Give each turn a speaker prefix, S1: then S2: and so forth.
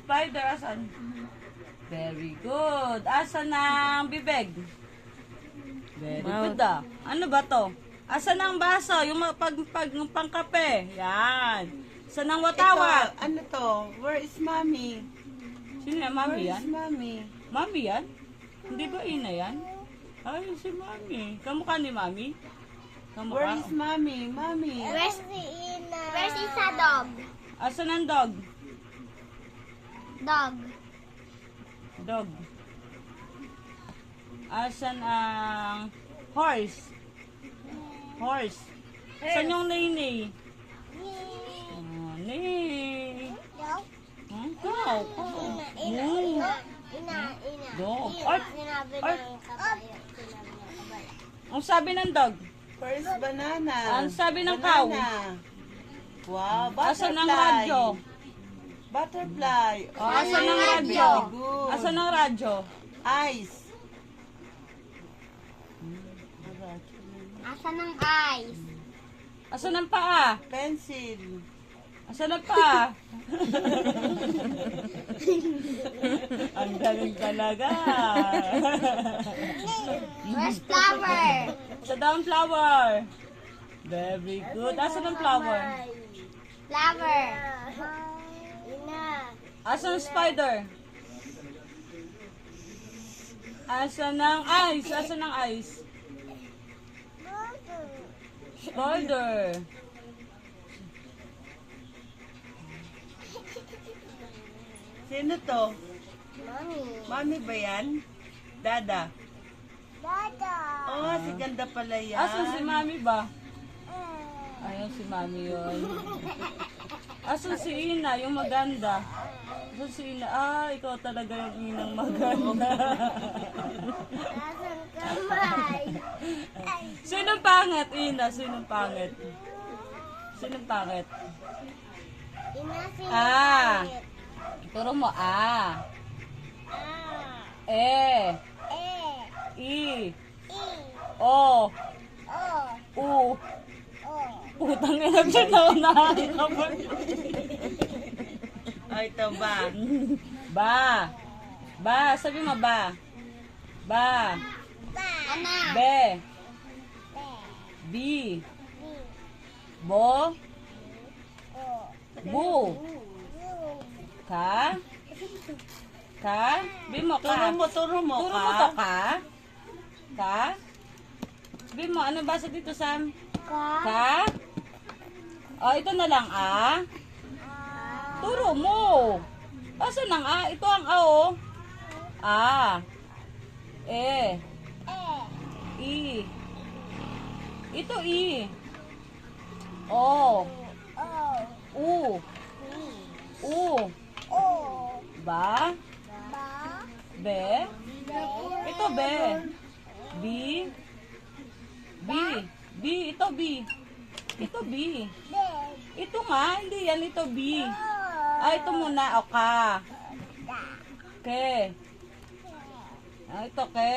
S1: Spider, asan? Very good. Asan ang bibig? Very good ah. Ano ba to? Asan ang baso? Yung yung pangkape. Yan. Asan ang watawat?
S2: Ito, ano to? Where is mommy?
S1: Sino yan? Mami
S2: Where
S1: yan?
S2: is mommy?
S1: Mami yan? Hindi ba ina yan? Ay, si Mami. Kamukha ni Mami? Kamukha?
S2: Where is mommy? Mommy.
S3: Where's the Ina? Where's Isa dog?
S1: Asan ang dog?
S3: Dog.
S1: Dog. Asan ang horse? Horse. Saan yung nini? Oh, nini.
S3: Dog?
S1: Cow.
S3: Ina.
S1: Dog. Art.
S3: Sinabi
S1: Art.
S3: ng kabayo. Sinabi ng kabayo.
S1: Ang sabi ng dog?
S2: Where is banana?
S1: Ang sabi ng cow?
S2: Banana. Wow,
S1: Asan ang
S2: butterfly.
S1: radyo?
S2: Butterfly.
S1: Oh, asan ang radyo?
S2: Very good.
S1: Asan ang radyo?
S2: Eyes.
S3: Asan ang eyes?
S1: Asan ang paa?
S2: Pencil.
S1: Asan ang paa? Ang galing talaga.
S3: Where's flower?
S1: Sa daang flower. Very good. Asan ang flower?
S3: Flower. Ina.
S1: Asan ang spider? Asan ang eyes? Asan ang eyes? Spider.
S2: Sino to?
S3: Mommy.
S2: Mommy ba yan? Dada.
S3: Dada.
S2: Oh, si ganda pala yan.
S1: Asan si mami ba? Ayun si mami yun. Asan si Ina, yung maganda? Asan si Ina? Ah, ikaw talaga yung inang maganda.
S3: Asan kamay?
S1: Sinong pangit, Ina? Sinong pangit? Sinong pangit?
S3: Ina si
S1: Ah.
S3: Pangit.
S1: Turo mo, ah.
S3: Ah.
S1: E.
S3: E.
S1: I.
S3: I.
S1: O.
S3: O.
S1: U.
S3: O.
S1: Putang ina dyan na unahan ka ba?
S2: Oh, ito ba?
S1: Ba. Ba. Sabi mo ba. Ba.
S3: Ba. Ana.
S1: Be.
S3: Be.
S1: Bi.
S3: Bi.
S1: Bo.
S3: O.
S1: Bu.
S3: U.
S1: Ka. Ka. Bi mo ka.
S2: Turo mo
S1: Turo mo to ka. Ka. Bi mo, ano basa dito, Sam?
S3: Ka.
S1: Ka. Oh, ito na lang, ah. Turo mo. Asan ang A? Ito ang A, oh. A. E.
S3: E.
S1: I. Ito I. O.
S3: O.
S1: U.
S3: Bi.
S1: U.
S3: O.
S1: Ba.
S3: Ba.
S1: Be.
S3: Be.
S1: Ito be. B. B. B. Ito B. Ito B.
S3: Be.
S1: Ito nga. Hindi yan. Ito B.
S3: O.
S1: Ah, ito muna. O, ka.
S3: Da.
S1: Ke. Ah, ito ke.